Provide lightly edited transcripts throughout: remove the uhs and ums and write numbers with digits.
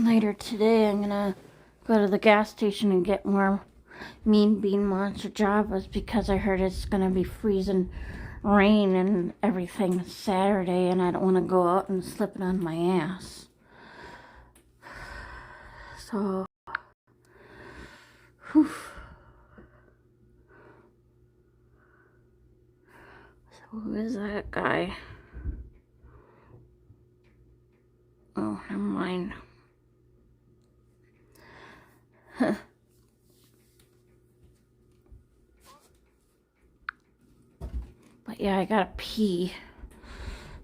later today I'm gonna go to the gas station and get more Mean Bean Monster Javas because I heard it's gonna be freezing rain and everything Saturday, and I don't want to go out and slip it on my ass. So, whew. So who is that guy? Oh, never mind. But yeah, I gotta pee.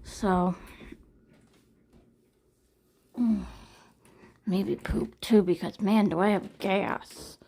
So, maybe poop too, because man, do I have gas.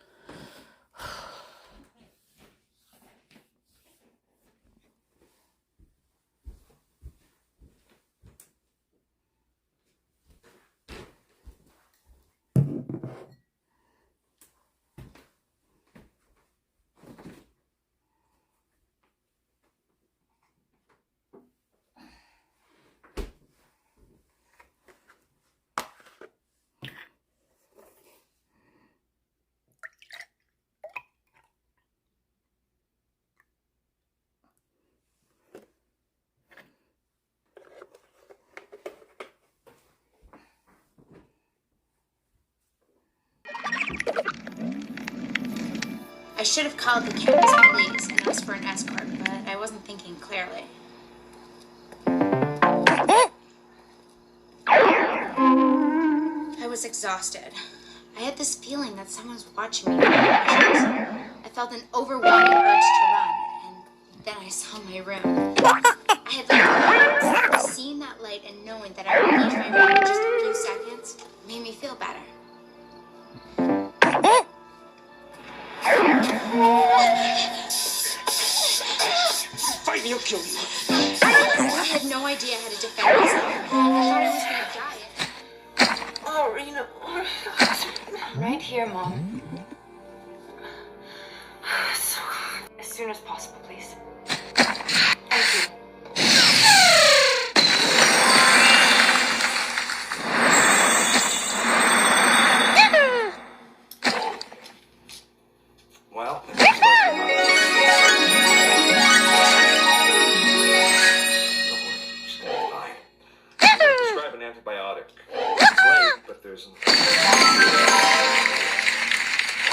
I should have called the campus police and asked for an escort, but I wasn't thinking clearly. I was exhausted. I had this feeling that someone's watching me. I felt an overwhelming urge to run, and then I saw my room. I had left the seeing that light and knowing that I would leave my room in just a few seconds made me feel better. Fight me, I'll kill you. I had no idea how to defend myself. I thought I was gonna die. Oh, Rena. Right here, Mom. So, As soon as possible, please. Thank you. Well, it looks like your mother. Don't worry, she's gonna be fine. I'll prescribe an antibiotic. It's late, but there's an...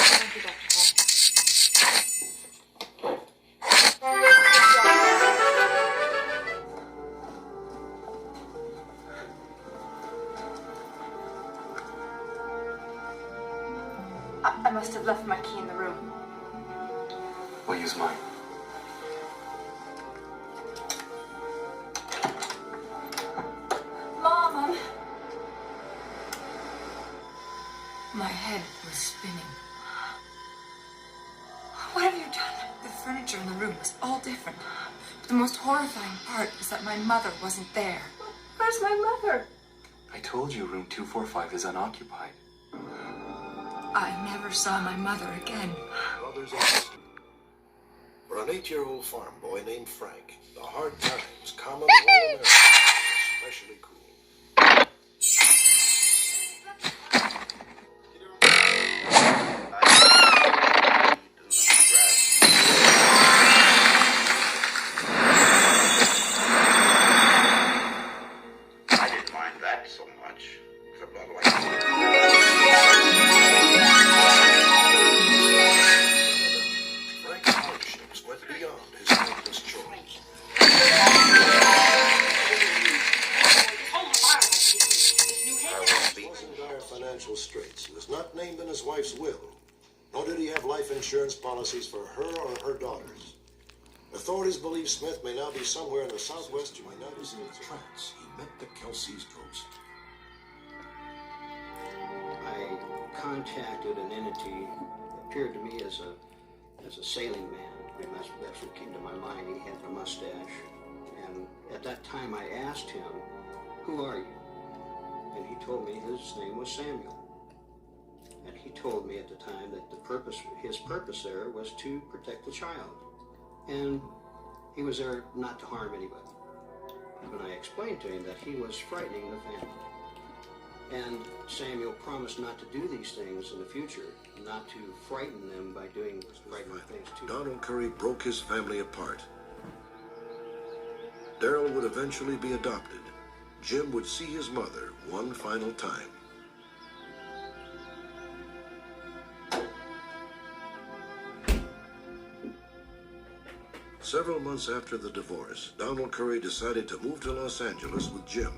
Thank you, Dr. Hall. I must have left my key in the room. We'll use mine. Mom! My head was spinning. What have you done? The furniture in the room was all different. But the most horrifying part is that my mother wasn't there. Where's my mother? I told you room 245 is unoccupied. I never saw my mother again. Brothers and sisters. For an 8-year-old farm boy named Frank, the hard times common to all Americans were especially cruel. I didn't mind that so much. It's about like Frank's hardships went beyond his helpless children. He was in dire financial straits and was not named in his wife's will, nor did he have life insurance policies for her or her daughters. Authorities believe Smith may now be somewhere in the southwestern United States. Trance, he met the Kelsey's ghost. I contacted an entity that appeared to me as a sailing man. I mean, that's what came to my mind. He had a mustache. And at that time I asked him, "Who are you?" And he told me his name was Samuel. And he told me at the time that his purpose there was to protect the child. And he was there not to harm anybody. When I explained to him that he was frightening the family. And Samuel promised not to do these things in the future, not to frighten them by doing frightening things too. Donald Curry broke his family apart. Daryl would eventually be adopted. Jim would see his mother one final time. Several months after the divorce, Donald Curry decided to move to Los Angeles with Jim.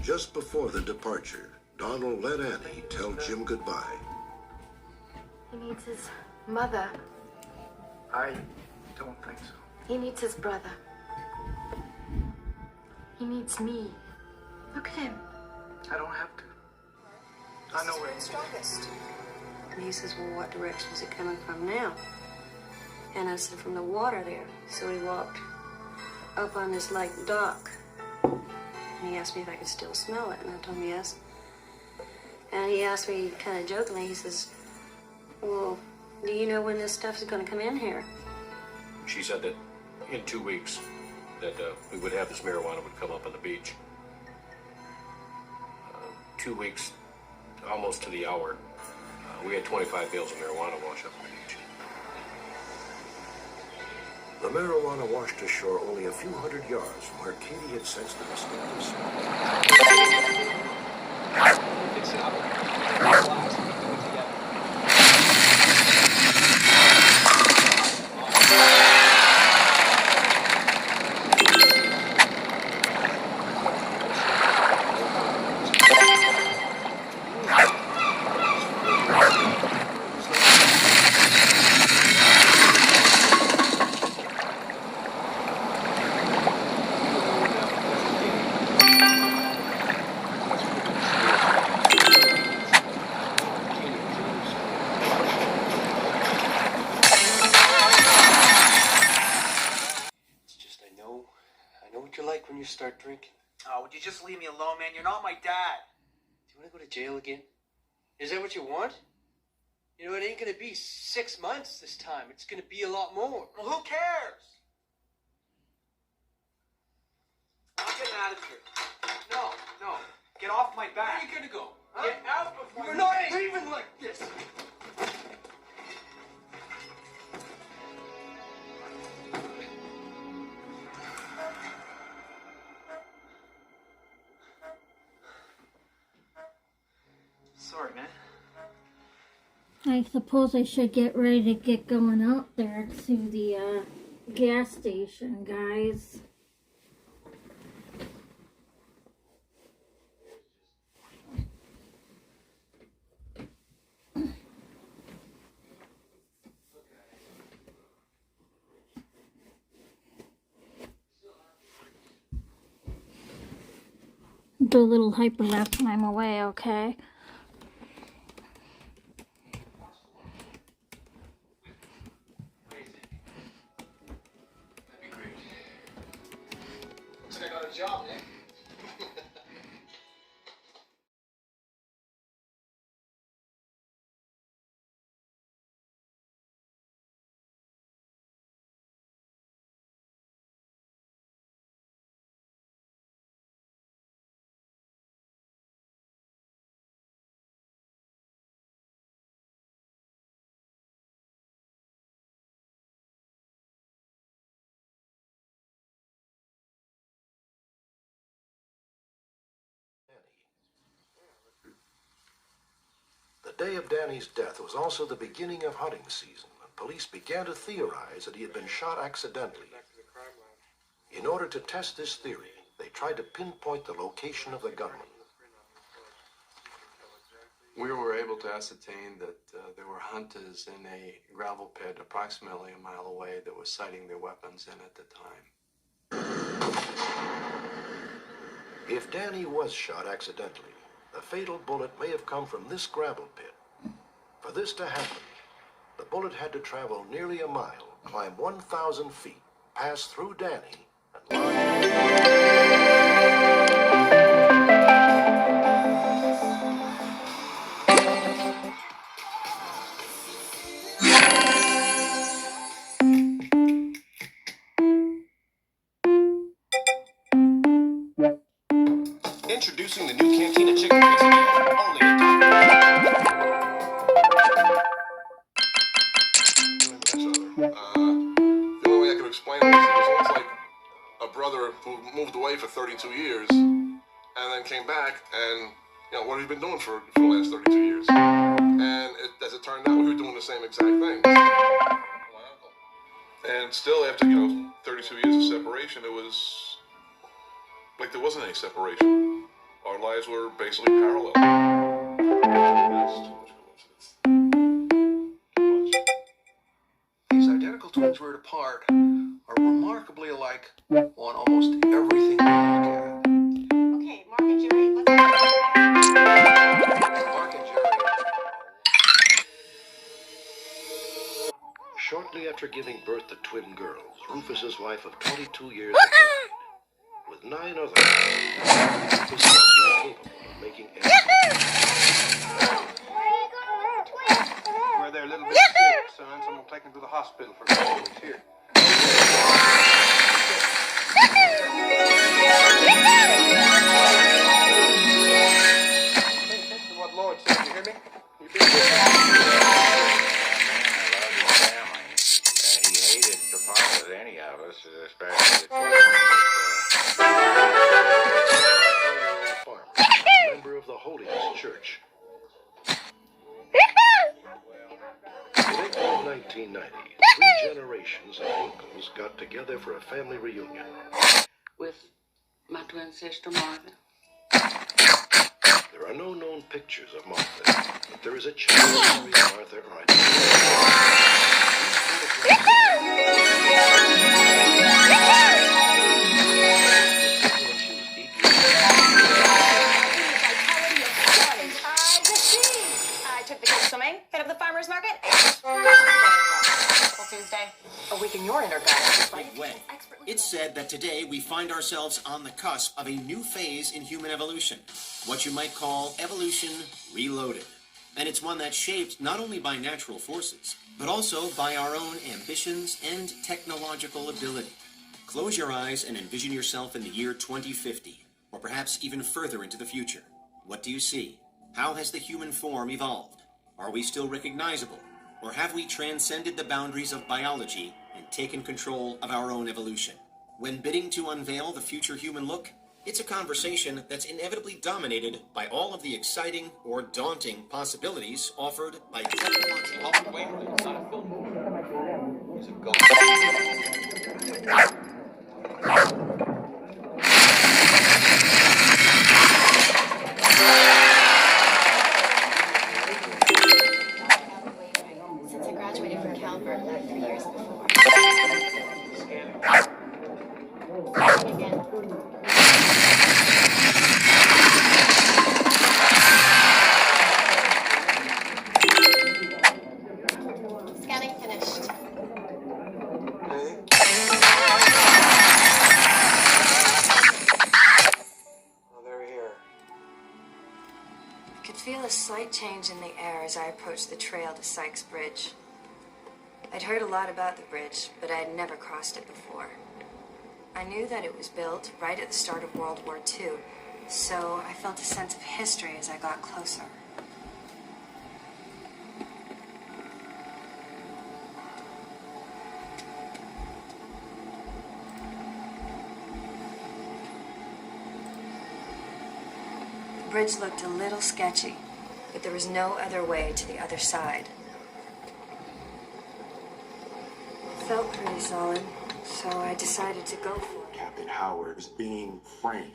Just before the departure, Donald let Annie tell Jim goodbye. He needs his mother. I don't think so. He needs his brother. He needs me. Look at him. I don't have to. I know where he's strongest. And he says, well, what direction is it coming from now? And I said, from the water there. So he walked up on this lake dock. And he asked me if I could still smell it. And I told him yes. And he asked me kind of jokingly, he says, well, do you know when this stuff is going to come in here? She said that in 2 weeks that we would have this marijuana would come up on the beach. 2 weeks, almost to the hour. We had 25 bales of marijuana wash up on the beach. The marijuana washed ashore only a few hundred yards from where Katie had sensed the mysterious smell. It's up. When you start drinking. Oh, would you just leave me alone, man? You're not my dad. Do you want to go to jail again? Is that what you want? You know, it ain't gonna be 6 months this time. It's gonna be a lot more. Well, who cares? I'm getting out of here. No. Get off my back. Where are you gonna go? Huh? Get out before You're not leaving like this. Sorry, man. I suppose I should get ready to get going out there to the gas station, guys. Do a little hyper lap when I'm away, okay? I got a job, eh? The day of Danny's death was also the beginning of hunting season, and police began to theorize that he had been shot accidentally. In order to test this theory, they tried to pinpoint the location of the gunman. We were able to ascertain that there were hunters in a gravel pit approximately a mile away that were sighting their weapons in at the time. If Danny was shot accidentally, the fatal bullet may have come from this gravel pit. For this to happen, the bullet had to travel nearly a mile, climb 1,000 feet, pass through Danny, and In Introducing the new Cantina Chicken Quesadilla. Only at The only way I could explain it was almost like a brother who moved away for 32 years and then came back and, what have you been doing for the last 32 years? And as it turned out, we were doing the same exact thing. And still, after, 32 years of separation, it was like there wasn't any separation. Our lives were basically parallel. These identical twins reared apart are remarkably alike on almost everything we look at. Okay, Mark and Jerry, let's Mark and Jerry. Shortly after giving birth to twin girls, Rufus's wife of 22 years had died. With 9 others, Rufus was incapable of making ends Where they're a little bit sick, son, so I'm gonna take them to the hospital for a couple weeks here. Thanks for what Lord said, you hear me? You been good. He hated to part with any of us, especially farmer, member of the Holiness Church. In April of 1990, 3 generations of uncles got together for a family reunion. With my twin sister Martha. There are no known pictures of Martha, but there is a child of Martha or identity. I took the kids swimming, hit up the farmer's market. Tuesday. A week in your inner guidance. Big way. It's said that today we find ourselves on the cusp of a new phase in human evolution, what you might call evolution reloaded. And it's one that's shaped not only by natural forces, but also by our own ambitions and technological ability. Close your eyes and envision yourself in the year 2050, or perhaps even further into the future. What do you see? How has the human form evolved? Are we still recognizable? Or have we transcended the boundaries of biology and taken control of our own evolution? When bidding to unveil the future human look, it's a conversation that's inevitably dominated by all of the exciting or daunting possibilities offered by technological... Wait, it's not a film. It's a ghost. Since I graduated from Calvert like 3 years before. Again. Scanning finished. Oh, they're here. I could feel a slight change in the air as I approached the trail to Sykes Bridge. I'd heard a lot about the bridge, but I had never crossed it before. I knew that it was built right at the start of World War II, so I felt a sense of history as I got closer. The bridge looked a little sketchy, but there was no other way to the other side. It felt pretty solid, so I decided to go for it. Captain Howard is being framed.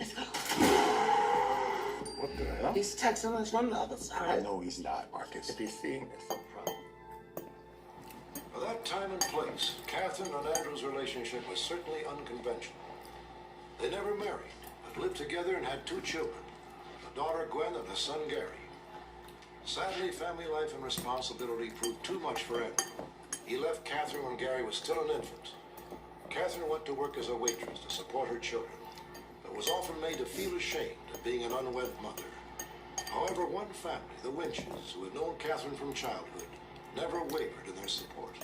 What the hell? He's texting us from the other side. I know he's not, Marcus. If he's seeing this. For that time and place, Catherine and Andrew's relationship was certainly unconventional. They never married, but lived together and had 2 children, a daughter Gwen and a son Gary. Sadly, family life and responsibility proved too much for Andrew. He left Catherine when Gary was still an infant. Catherine went to work as a waitress to support her children, but was often made to feel ashamed of being an unwed mother. However, one family, the Winches, who had known Catherine from childhood, never wavered in their support.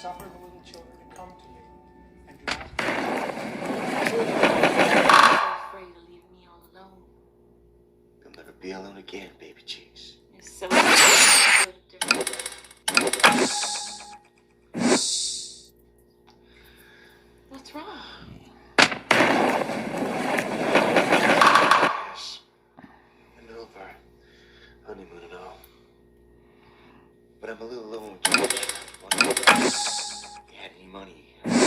Suffer the little children to come to me, and do not be alone again, baby cheeks. You're so What's wrong? Yes. In the middle of our honeymoon and all. But I'm a little low on cash. Wondering if you had any money. Oh,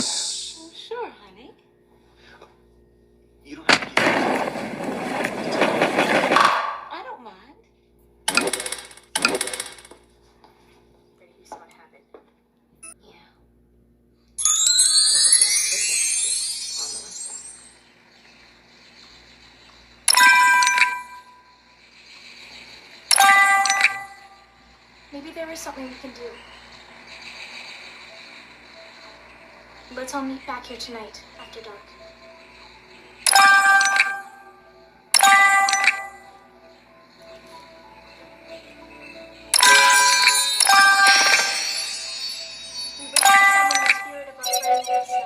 sure, honey. You don't have to give I don't mind. Ready to see what happened? Yeah. Maybe there is something we can do. Let's all meet back here tonight, after dark. We wish to summon the spirit of our friend Melissa,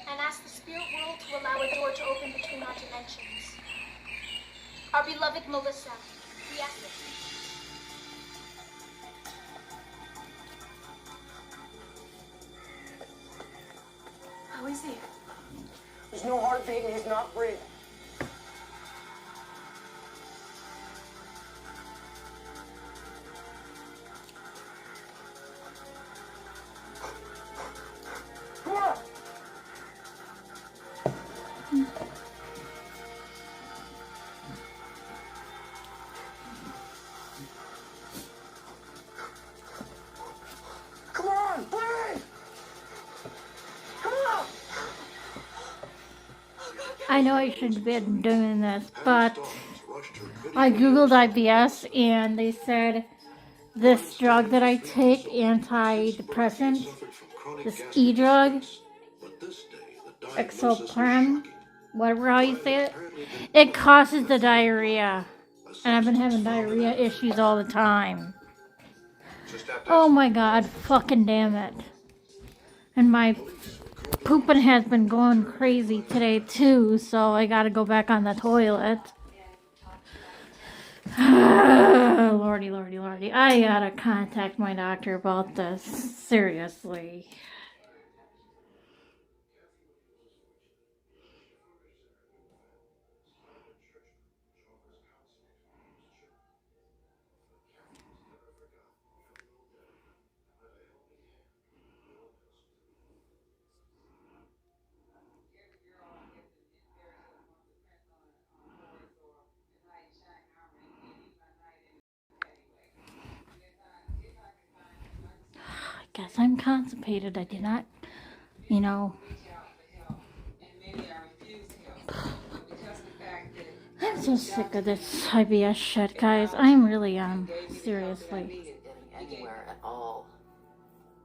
and ask the spirit world to allow a door to open between our dimensions. Our beloved Melissa, we ask that How is he? There's no heartbeat and he's not breathing. Come on! Come on, please! Come on! I know I shouldn't have been doing this, but I googled IBS and they said this drug that I take, antidepressant, this E-drug, Exoprem, whatever how you say it, it causes the diarrhea. And I've been having diarrhea issues all the time. Oh my god, fucking damn it. And my pooping has been going crazy today too, so I gotta go back on the toilet. Lordy, lordy, lordy. I gotta contact my doctor about this. Seriously. I guess I'm constipated. I did not, you know. I'm so sick of this IBS shit, guys. I'm really, seriously. Anywhere at all.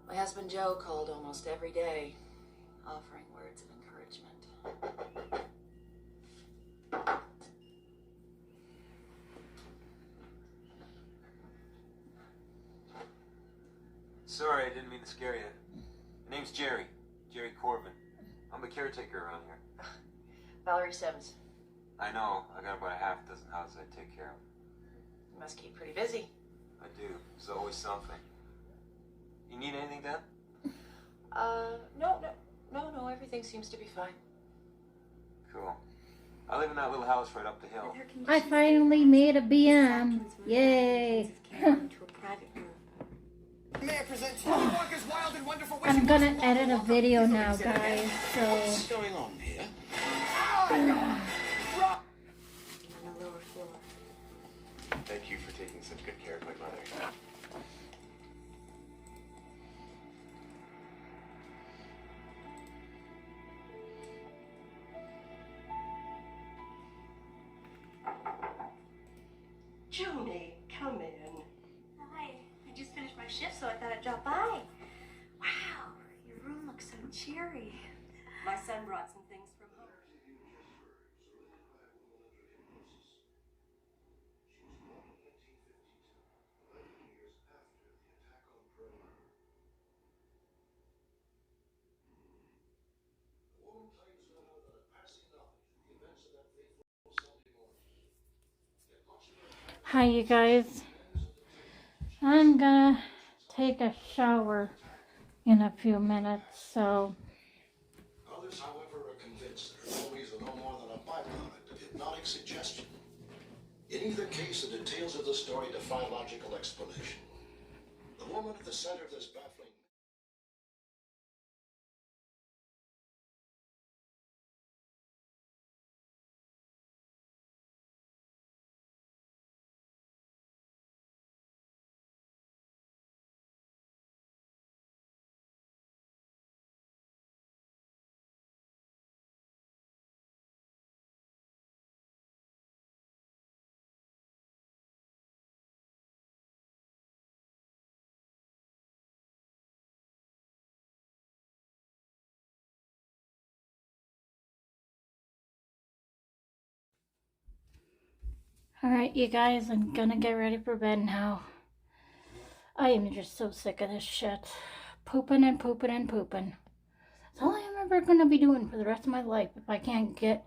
My husband Joe called almost every day, offering words of encouragement. Sorry, I didn't mean to scare you. My name's Jerry. Jerry Corbin. I'm a caretaker around here. Valerie Sims. I know. I got about a half dozen houses I take care of. You must keep pretty busy. I do. There's always something. You need anything, Dan? No, everything seems to be fine. Cool. I live in that little house right up the hill. I finally made a BM. Yay. I'm gonna edit a video now, guys, so... What's going on here? Thank you for taking such good care of my mother. Junie, come in. Hi. I just finished my shift, so I thought I'd drop by. Wow, your room looks so cheery. My son brought some things from home. Hi, you guys. I'm gonna take a shower in a few minutes, so. Others, however, are convinced that her movies are no more than a byproduct of hypnotic suggestion. In either case, the details of the story defy logical explanation. The woman at the center of this baffling. Alright, you guys, I'm gonna get ready for bed now. I am just so sick of this shit. Pooping and pooping and pooping. That's all I'm ever gonna be doing for the rest of my life if I can't get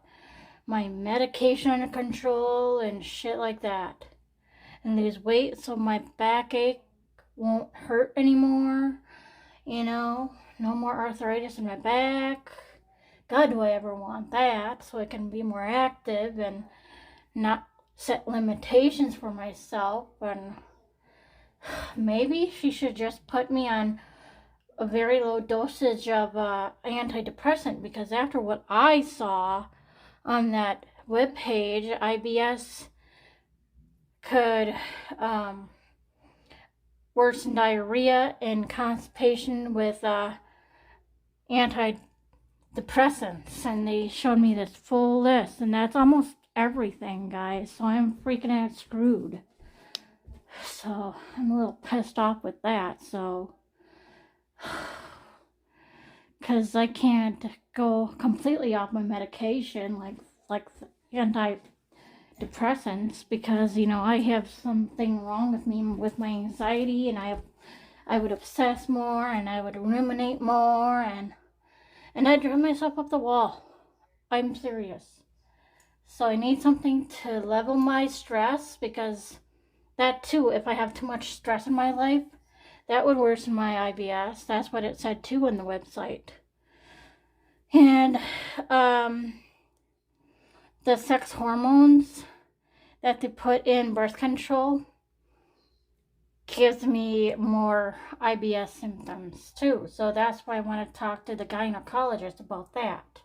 my medication under control and shit like that. And lose weight so my backache won't hurt anymore. You know, no more arthritis in my back. God, do I ever want that, so I can be more active and not set limitations for myself. And maybe she should just put me on a very low dosage of antidepressant, because after what I saw on that webpage, IBS could worsen diarrhea and constipation with antidepressants, and they showed me this full list, and that's almost everything, guys. So I'm freaking out screwed. So I'm a little pissed off with that. So because I can't go completely off my medication like antidepressants, because you know I have something wrong with me with my anxiety, and I would obsess more, and I would ruminate more, and I'd drive myself up the wall. I'm serious. So I need something to level my stress, because that too, if I have too much stress in my life, that would worsen my IBS. That's what it said too on the website. And the sex hormones that they put in birth control gives me more IBS symptoms too. So that's why I want to talk to the gynecologist about that,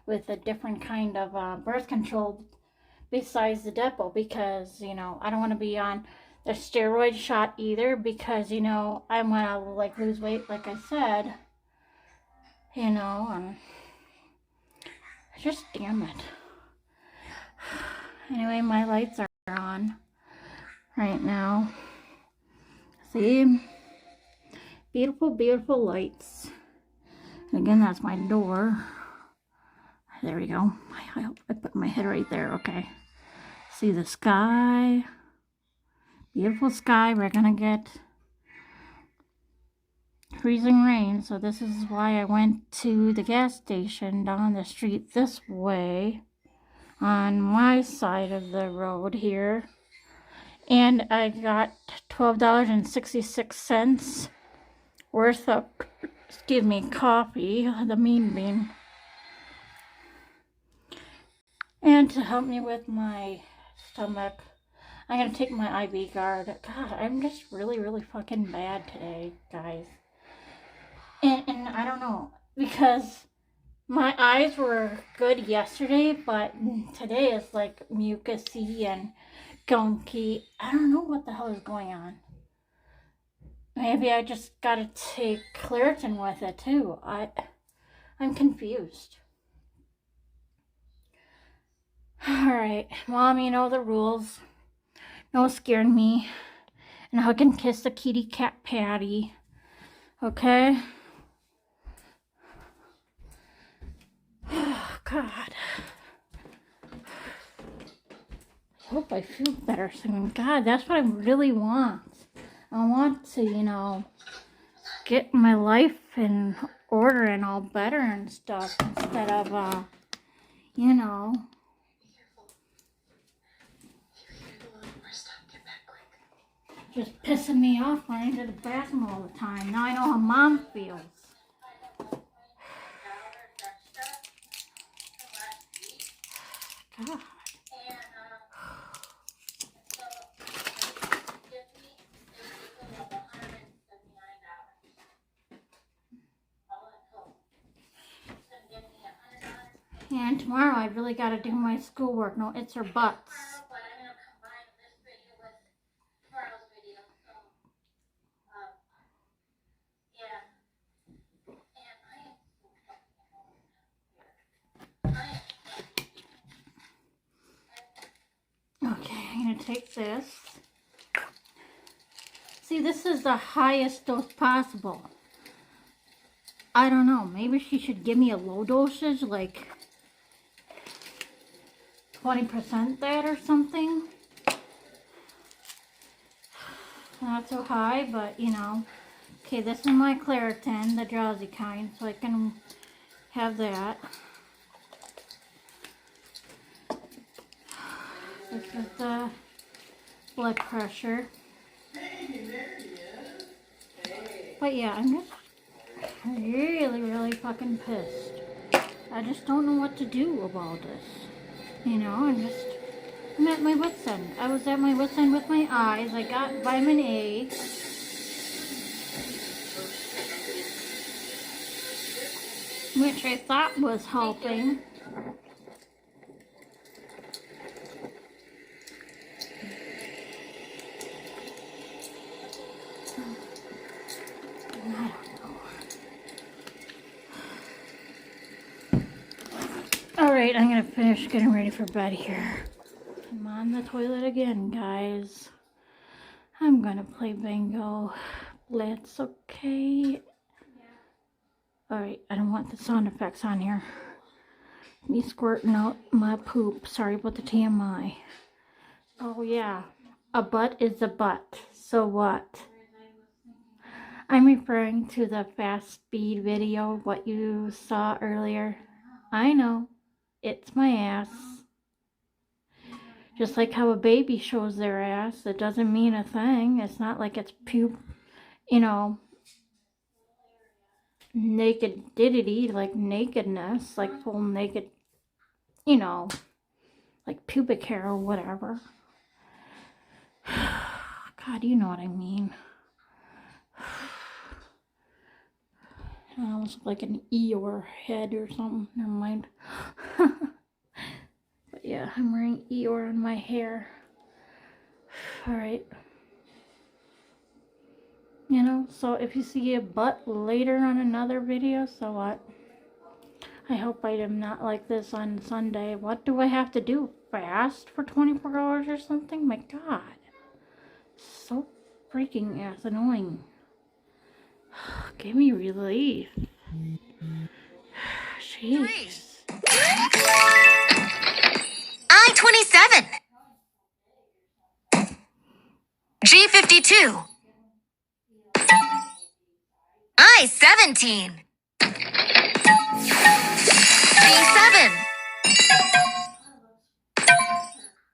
with a different kind of birth control besides the Depo, because, you know, I don't want to be on the steroid shot either, because, you know, I want to, like, lose weight, like I said, you know, and just damn it. Anyway, my lights are on right now. See? Beautiful, beautiful lights. And again, that's my door. There we go. I put my head right there. Okay. See the sky. Beautiful sky. We're gonna get freezing rain. So this is why I went to the gas station down the street this way, on my side of the road here. And I got $12.66 worth of, coffee, the Mean Bean. And to help me with my stomach, I'm going to take my IV guard. God, I'm just really, really fucking bad today, guys. And I don't know, because my eyes were good yesterday, but today is like mucusy and gunky. I don't know what the hell is going on. Maybe I just got to take Claritin with it too. I'm confused. Alright, Mom, you know the rules. No scaring me. And hug and kiss the kitty cat Patty. Okay? Oh, God. I hope I feel better soon. God, that's what I really want. I want to, you know, get my life in order and all better and stuff, instead of, you know. Just pissing me off running to the bathroom all the time. Now I know how Mom feels. God. And tomorrow I really got to do my schoolwork. No ifs or buts. Okay, I'm going to take this. See, this is the highest dose possible. I don't know. Maybe she should give me a low dosage, like 20% that or something. Not so high, but you know. Okay, this is my Claritin, the drowsy kind, so I can have that. This is the blood pressure. But yeah, I'm just really fucking pissed. I just don't know what to do about this. You know, I'm at my wit's end. I was at my wit's end with my eyes. I got vitamin A. Which I thought was helping. Alright, I'm gonna finish getting ready for bed here. I'm on the toilet again, guys. I'm gonna play bingo. That's okay. Alright, I don't want the sound effects on here. Me squirting out my poop. Sorry about the TMI. Oh yeah, a butt is a butt. So what? I'm referring to the fast speed video, what you saw earlier. I know. It's my ass. Just like how a baby shows their ass, it doesn't mean a thing. It's not like it's you know, nakedity, like nakedness, like full naked, you know, like pubic hair or whatever. God, you know what I mean. I almost look like an Eeyore head or something. Never mind. But yeah, I'm wearing Eeyore in my hair. Alright. You know, so if you see a butt later on another video, so what? I hope I am not like this on Sunday. What do I have to do? Fast for 24 hours or something? My God. So freaking ass annoying. Give me relief. Jeez. I-27. G52. I-17. B7.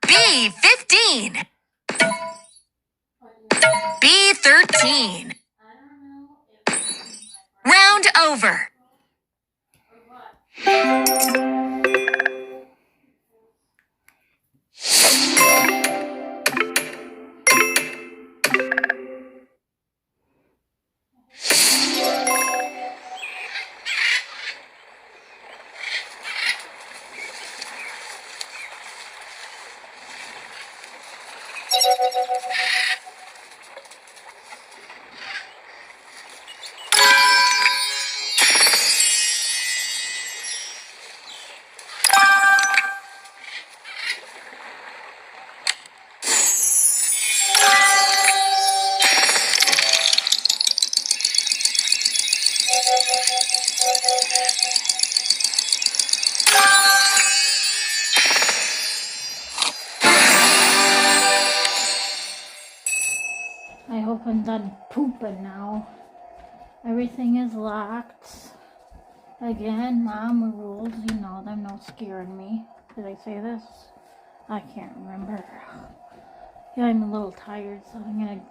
B15. B13. Round over. I hope I'm done pooping now. Everything is locked. Again, Mom rules, you know them, no scaring me. Did I say this? I can't remember. Yeah, I'm a little tired, so I'm gonna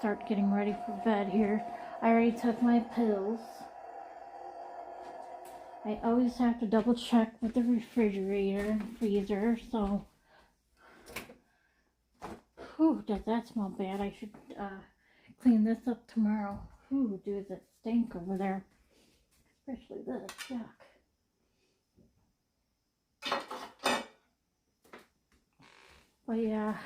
start getting ready for bed here. I already took my pills. I always have to double check with the refrigerator and freezer, so. Whew, does that smell bad? I should clean this up tomorrow. Whew, does it stink over there? Especially this, yuck. But yeah.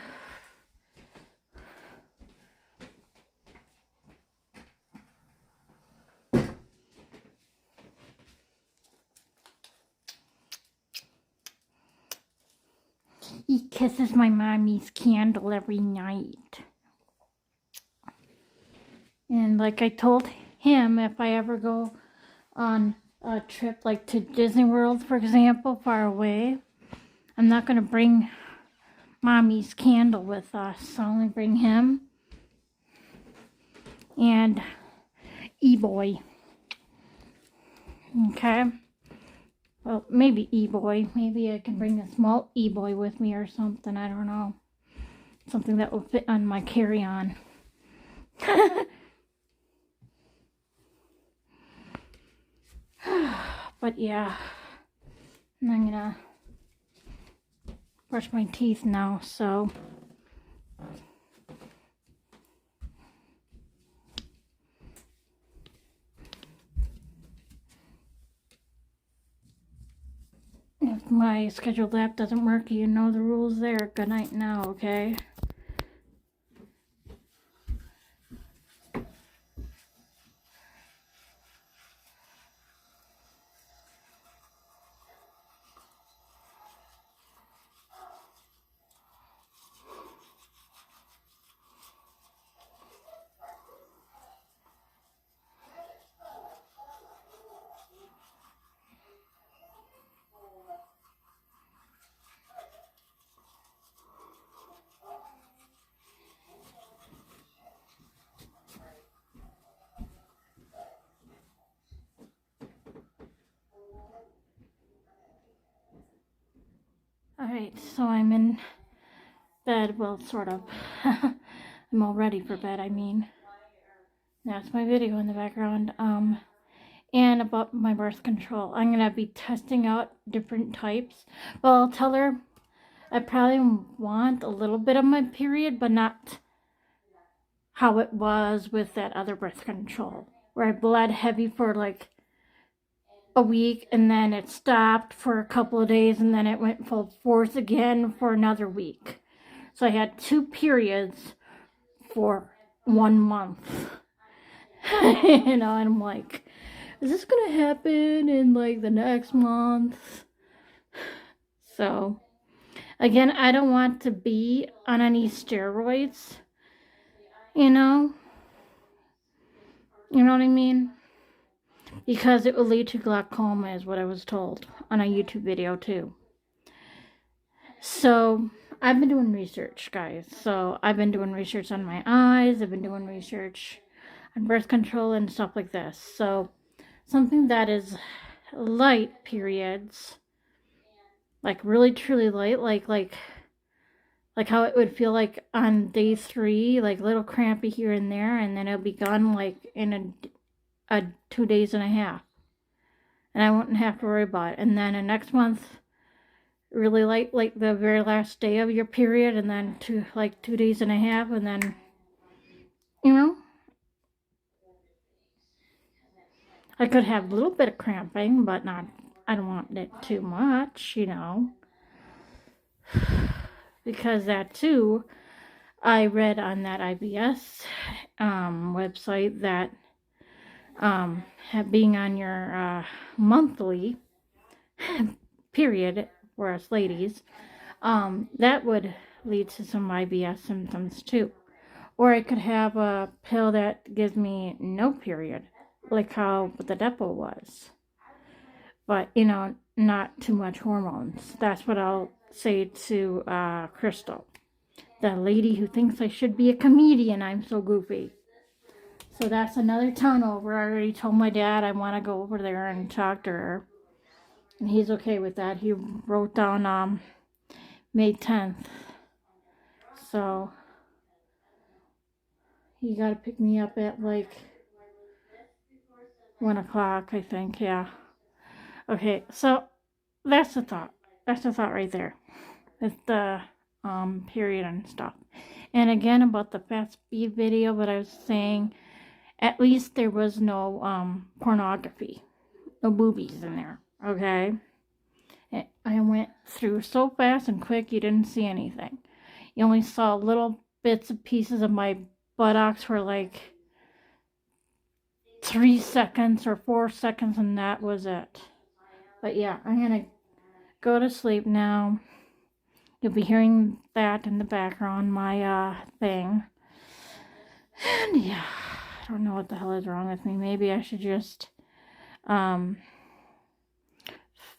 He kisses my mommy's candle every night. And like I told him, if I ever go on a trip like to Disney World, for example, far away, I'm not going to bring mommy's candle with us. I'll only bring him and E-Boy. Okay? Well, maybe E-Boy. Maybe I can bring a small E-Boy with me or something. I don't know. Something that will fit on my carry-on. But yeah. And I'm gonna brush my teeth now, so. If my scheduled app doesn't work, you know the rules there. Good night now, okay? Alright, so I'm in bed, well, sort of. I'm all ready for bed, I mean. That's my video in the background. And about my birth control. I'm going to be testing out different types. Well, I'll tell her I probably want a little bit of my period, but not how it was with that other birth control. Where I bled heavy for like a week, and then it stopped for a couple of days, and then it went full force again for another week. So I had 2 periods for 1 month. You know, and I'm like, is this gonna happen in like the next month? So again, I don't want to be on any steroids, you know what I mean? Because it will lead to glaucoma, is what I was told on a YouTube video too. So I've been doing research, guys. So I've been doing research on my eyes. I've been doing research on birth control and stuff like this. So something that is light periods, like really truly light, like how it would feel like on day 3, like little crampy here and there, and then it'll be gone like in a 2 days and a half, and I wouldn't have to worry about it. And then the next month, really light, like the very last day of your period, and then 2 days and a half, and then, you know, I could have a little bit of cramping, but not, I don't want it too much, you know, because that too, I read on that IBS website that being on your monthly period for us ladies, that would lead to some IBS symptoms too. Or I could have a pill that gives me no period, like how the Depo was. But, you know, not too much hormones. That's what I'll say to Crystal, the lady who thinks I should be a comedian. I'm so goofy. So that's another town over. I already told my dad I want to go over there and talk to her. And he's okay with that. He wrote down May 10th. So, You gotta pick me up at like 1 o'clock, I think, yeah. Okay, so that's the thought. That's the thought right there. It's the period and stuff. And again, about the fast speed video, what I was saying, at least there was no pornography. No boobies in there, okay? I went through so fast and quick, you didn't see anything. You only saw little bits and pieces of my buttocks for like 3 seconds or 4 seconds, and that was it. But yeah, I'm gonna go to sleep now. You'll be hearing that in the background, my thing. And yeah, I don't know what the hell is wrong with me. Maybe I should just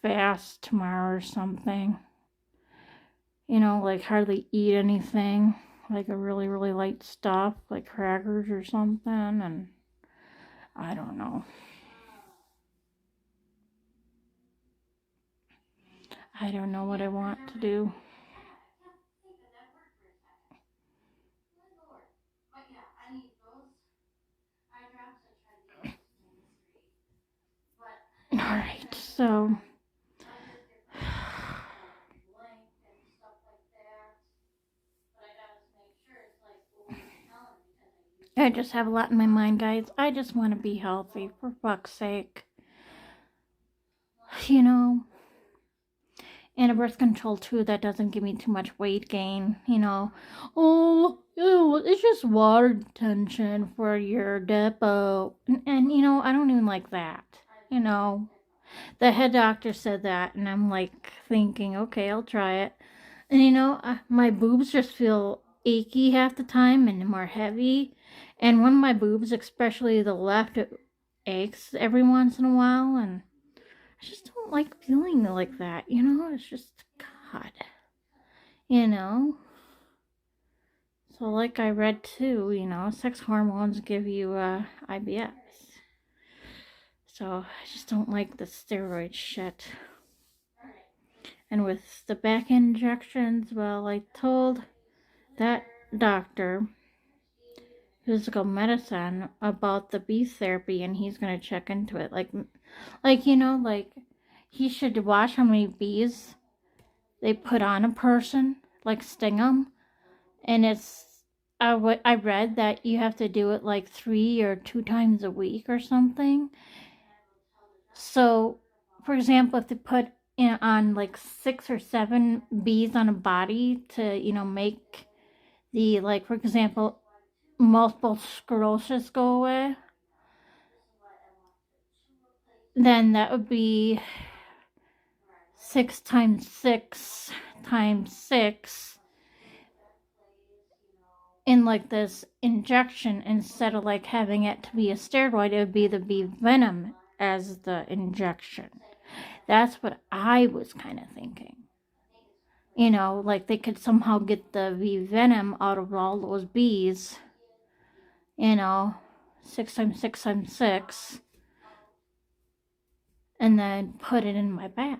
fast tomorrow or something. You know, like hardly eat anything. Like a really, really light stuff, like crackers or something, and I don't know. I don't know what I want to do. Alright, so I just have a lot in my mind, guys. I just want to be healthy, for fuck's sake. You know, and a birth control too that doesn't give me too much weight gain, you know. Oh, ew, it's just water retention for your depot. And you know, I don't even like that, you know. The head doctor said that, and I'm like thinking, okay, I'll try it. And you know, my boobs just feel achy half the time and more heavy. And one of my boobs, especially the left, it aches every once in a while, and I just don't like feeling like that, you know? It's just, God, you know? So like I read too, you know, sex hormones give you IBS. So I just don't like the steroid shit. And with the back injections, well, I told that doctor, physical medicine, about the bee therapy, and he's going to check into it. Like, you know, like, he should watch how many bees they put on a person, like sting them. And it's, I read that you have to do it like 3 or 2 times a week or something. So, for example, if they put on like 6 or 7 bees on a body to, you know, make the, like, for example, multiple sclerosis go away, then that would be 6 times 6 times 6 in like this injection. Instead of like having it to be a steroid, it would be the bee venom as the injection. That's what I was kind of thinking. You know, like they could somehow get the bee venom out of all those bees. You know, 6 times 6 times 6. And then put it in my back.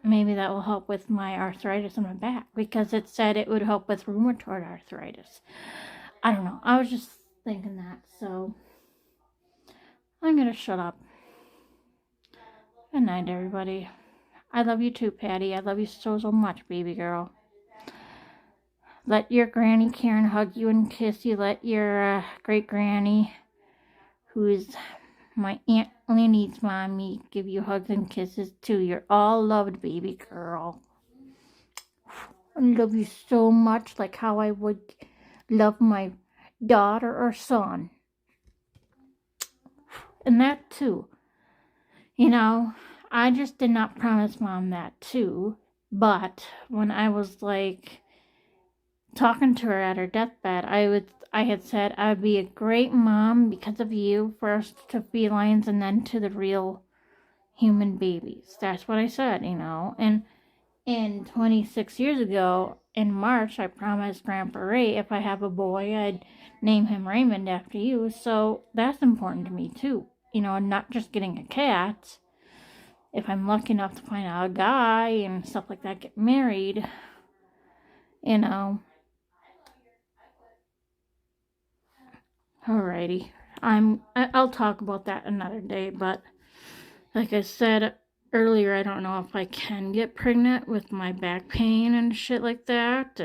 Maybe that will help with my arthritis in my back, because it said it would help with rheumatoid arthritis. I don't know. I was just thinking that. So I'm going to shut up. Good night, everybody. I love you too, Patty. I love you so, so much, baby girl. Let your Granny Karen hug you and kiss you. Let your great granny, who is my Aunt Lenny's mommy, give you hugs and kisses too. You're all loved, baby girl. I love you so much, like how I would love my daughter or son. And that too. You know, I just did not promise Mom that too. But when I was like talking to her at her deathbed, I had said I would be a great mom because of you, first to felines and then to the real human babies. That's what I said, you know. And 26 years ago, in March, I promised Grandpa Ray if I have a boy, I'd name him Raymond after you. So that's important to me too. You know, not just getting a cat. If I'm lucky enough to find out a guy and stuff like that, get married, you know, Alrighty. I'll talk about that another day, but like I said earlier, I don't know if I can get pregnant with my back pain and shit like that,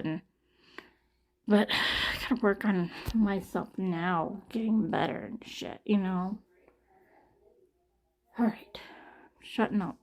but I gotta work on myself now, getting better and shit, you know. Alright. Shutting up.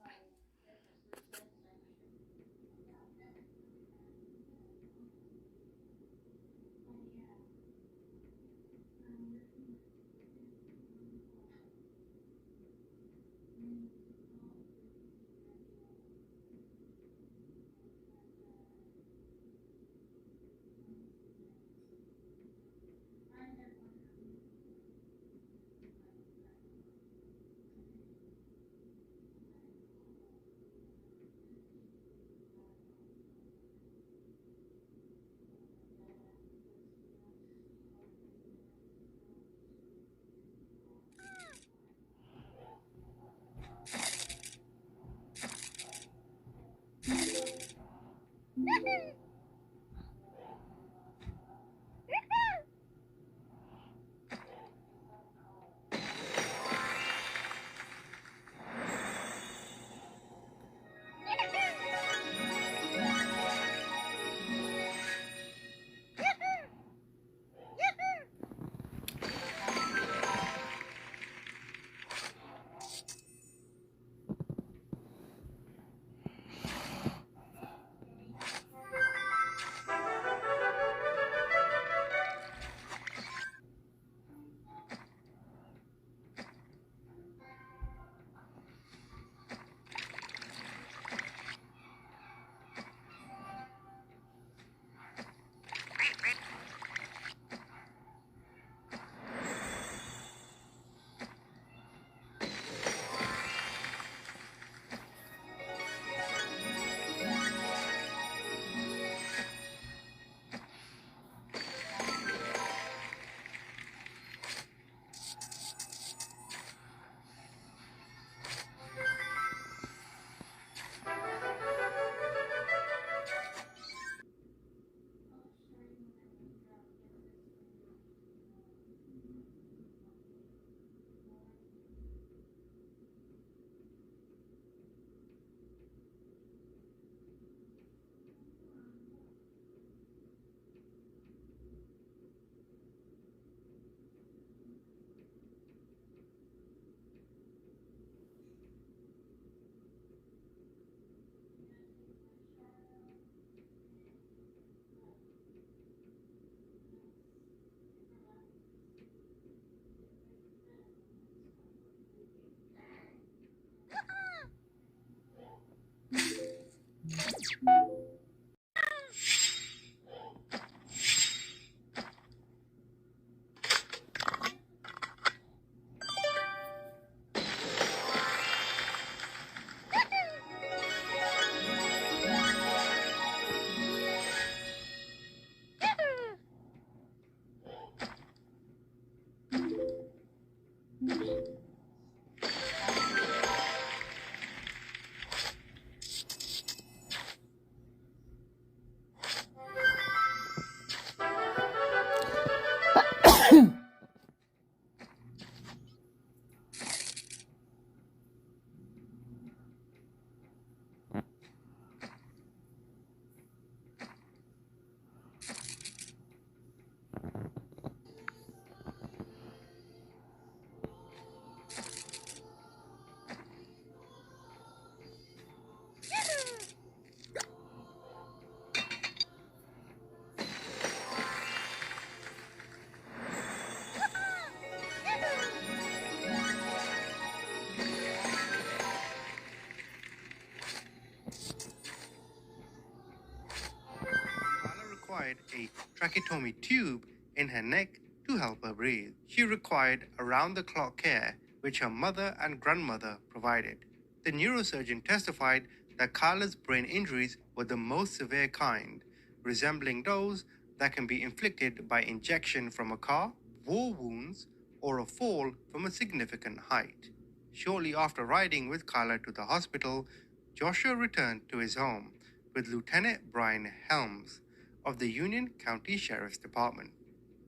Required a tracheotomy tube in her neck to help her breathe. She required around-the-clock care, which her mother and grandmother provided. The neurosurgeon testified that Kyla's brain injuries were the most severe kind, resembling those that can be inflicted by injection from a car, war wounds, or a fall from a significant height. Shortly after riding with Kyla to the hospital, Joshua returned to his home with Lieutenant Brian Helms of the Union County Sheriff's Department.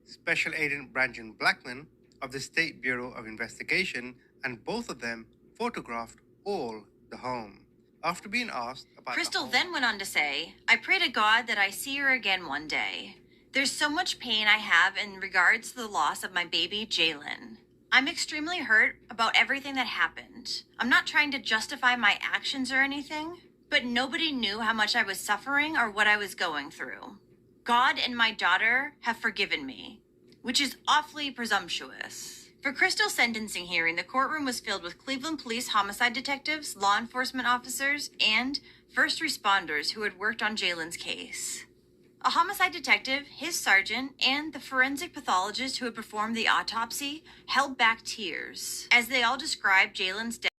Special Agent Brandon Blackman of the State Bureau of Investigation, and both of them photographed all the home. After being asked about Crystal then went on to say, I pray to God that I see her again one day. There's so much pain I have in regards to the loss of my baby, Jalen. I'm extremely hurt about everything that happened. I'm not trying to justify my actions or anything, but nobody knew how much I was suffering or what I was going through. God and my daughter have forgiven me, which is awfully presumptuous. For Crystal's sentencing hearing, the courtroom was filled with Cleveland police homicide detectives, law enforcement officers, and first responders who had worked on Jalen's case. A homicide detective, his sergeant, and the forensic pathologist who had performed the autopsy held back tears as they all described Jalen's death